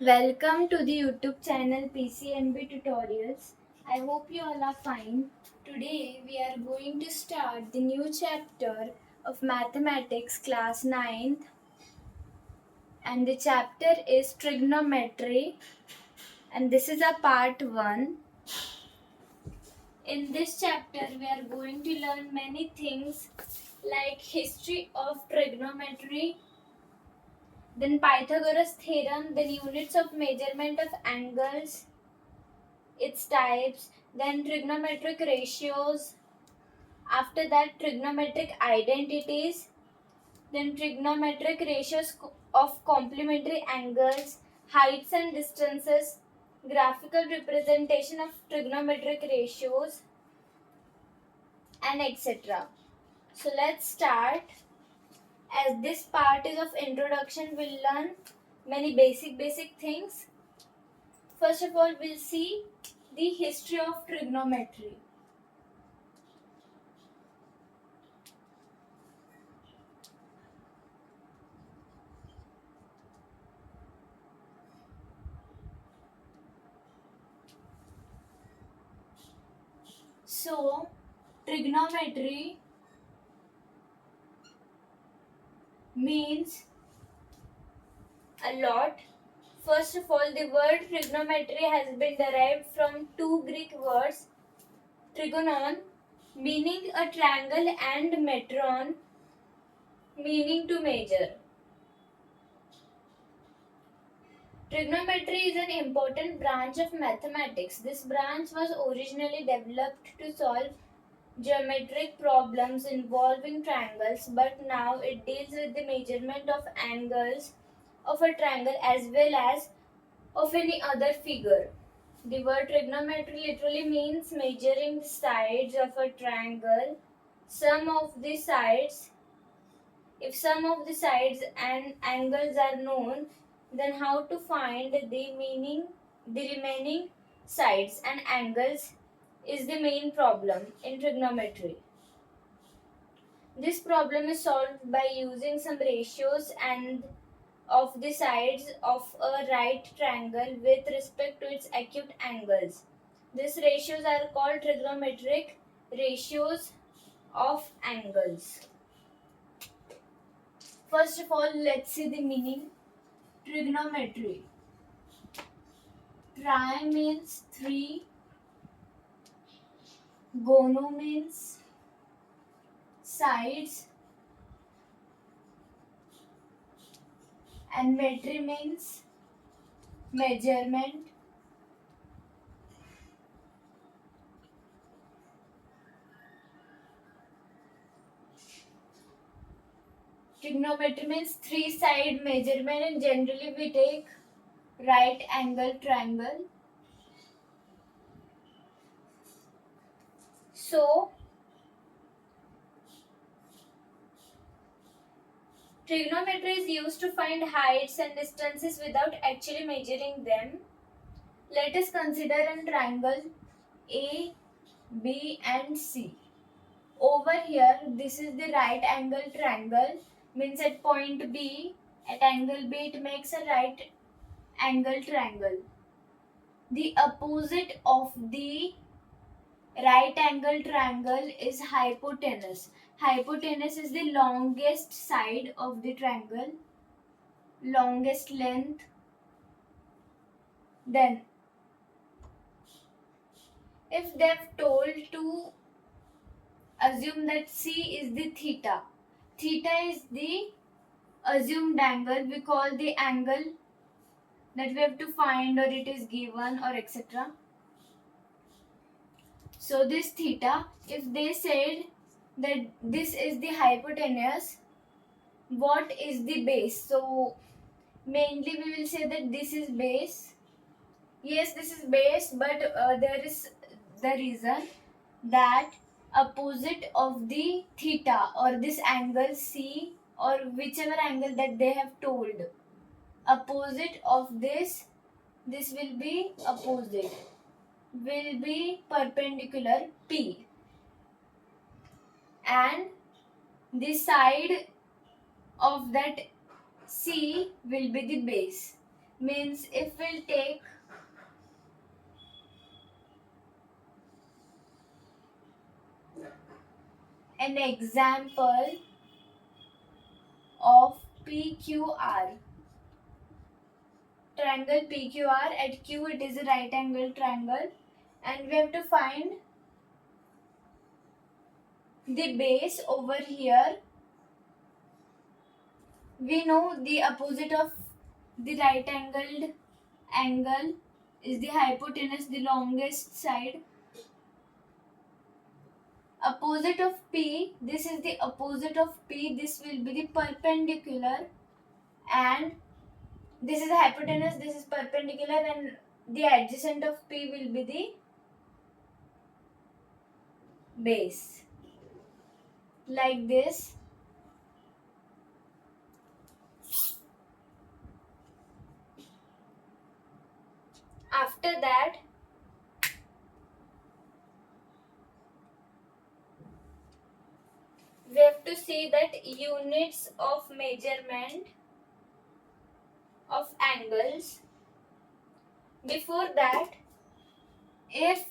Welcome to the YouTube channel PCMB Tutorials. I hope you all are fine. Today we are going to start the new chapter of Mathematics class 9th, and the chapter is Trigonometry, and this is a part 1. In this chapter we are going to learn many things like history of trigonometry, then Pythagoras theorem, then units of measurement of angles, its types, then trigonometric ratios, after that trigonometric identities, then trigonometric ratios of complementary angles, heights and distances, graphical representation of trigonometric ratios, and etc. So let's start. As this part is of introduction, we'll learn many basic things. First of all, we'll see the history of trigonometry. So, trigonometry means a lot. First of all, the word trigonometry has been derived from two Greek words, trigonon, meaning a triangle, and metron, meaning to measure. Trigonometry is an important branch of mathematics. This branch was originally developed to solve geometric problems involving triangles, but now it deals with the measurement of angles of a triangle as well as of any other figure. The word trigonometry literally means measuring the sides of a triangle. Some of the sides, if some of the sides and angles are known, then how to find the remaining sides and angles is the main problem in trigonometry. This problem is solved by using some ratios and of the sides of a right triangle with respect to its acute angles. These ratios are called trigonometric ratios of angles. First of all, let's see the meaning. Trigonometry. Tri means 3, gono means sides, and metry means measurement. Trigonometry means 3-side measurement, and generally we take right angle triangle. So, trigonometry is used to find heights and distances without actually measuring them. Let us consider a triangle A, B and C. Over here, this is the right angle triangle, means at point B, at angle B it makes a right angle triangle. The opposite of the right angle triangle is hypotenuse. Hypotenuse is the longest side of the triangle, longest length. Then, if they've told to assume that C is the theta, theta is the assumed angle, we call the angle that we have to find or it is given or etc. So this theta, if they said that this is the hypotenuse, what is the base? So mainly we will say that this is base. Yes, this is base, but there is the reason that opposite of the theta or this angle C or whichever angle that they have told, opposite of this will be opposite, will be perpendicular P, and the side of that C will be the base. Means if we'll take an example of PQR, triangle PQR, at Q it is a right angle triangle, and we have to find the base over here. We know the opposite of the right angled angle is the hypotenuse, the longest side. Opposite of P, this is the opposite of P, this will be the perpendicular, and this is the hypotenuse, this is perpendicular, and the adjacent of P will be the base. Like this. After that, we have to see that units of measurement of angles. Before that, if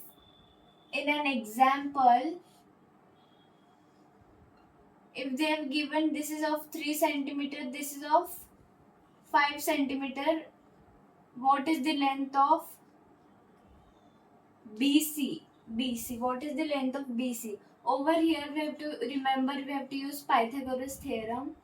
in an example, if they have given this is of 3 centimeter, this is of 5 centimeter, what is the length of BC? BC, what is the length of BC? Over here we have to remember, we have to use Pythagoras theorem.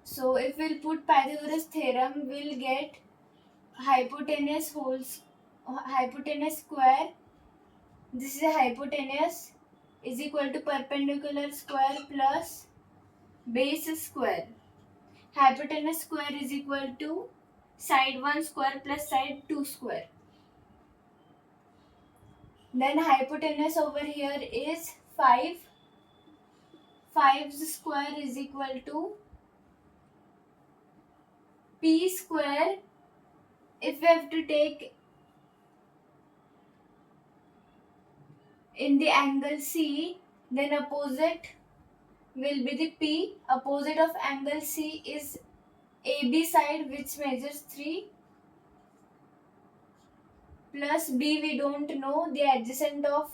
So if we'll put Pythagoras theorem, we'll get hypotenuse square. This is a hypotenuse is equal to perpendicular square plus base square. Hypotenuse square is equal to side 1 square plus side 2 square. Then hypotenuse over here is 5. 5 square is equal to P square. If we have to take in the angle C, then opposite will be the P. Opposite of angle C is AB side, which measures 3, plus B we don't know. The adjacent of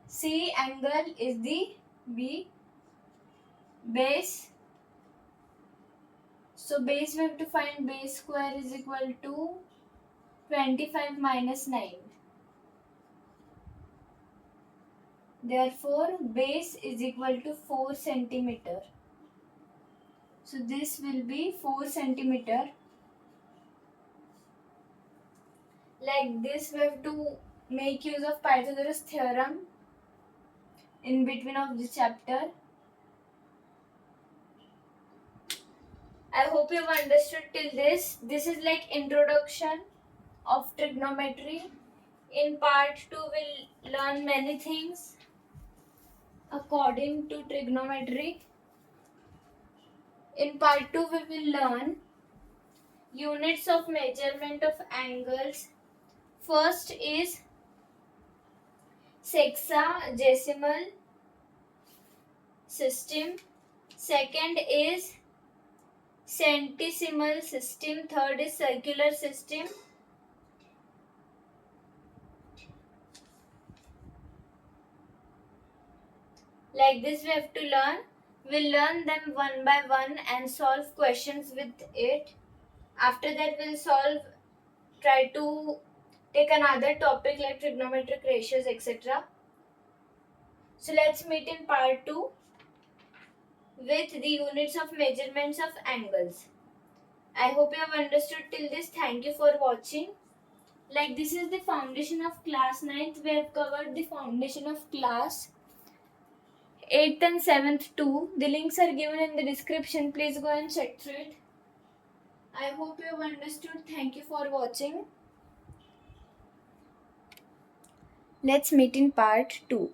C angle is the B. Base. So base we have to find base square is equal to 25 minus 9. Therefore base is equal to 4 centimeter. So this will be 4 centimeter. Like this we have to make use of Pythagoras theorem in between of this chapter. I hope you have understood till this. This is like introduction of trigonometry. In part 2 we'll learn many things according to trigonometry. In part 2 we will learn units of measurement of angles. First is sexagesimal system. Second is centesimal system. Third is circular system. Like this we have to learn. We'll learn them one by one and solve questions with it. After that we'll try to take another topic like trigonometric ratios, etc. So let's meet in part 2 with the units of measurements of angles. I hope you have understood till this. Thank you for watching. Like this is the foundation of class 9th. We have covered the foundation of class 8th and 7th too. The links are given in the description. Please go and check through it. I hope you have understood. Thank you for watching. Let's meet in part 2.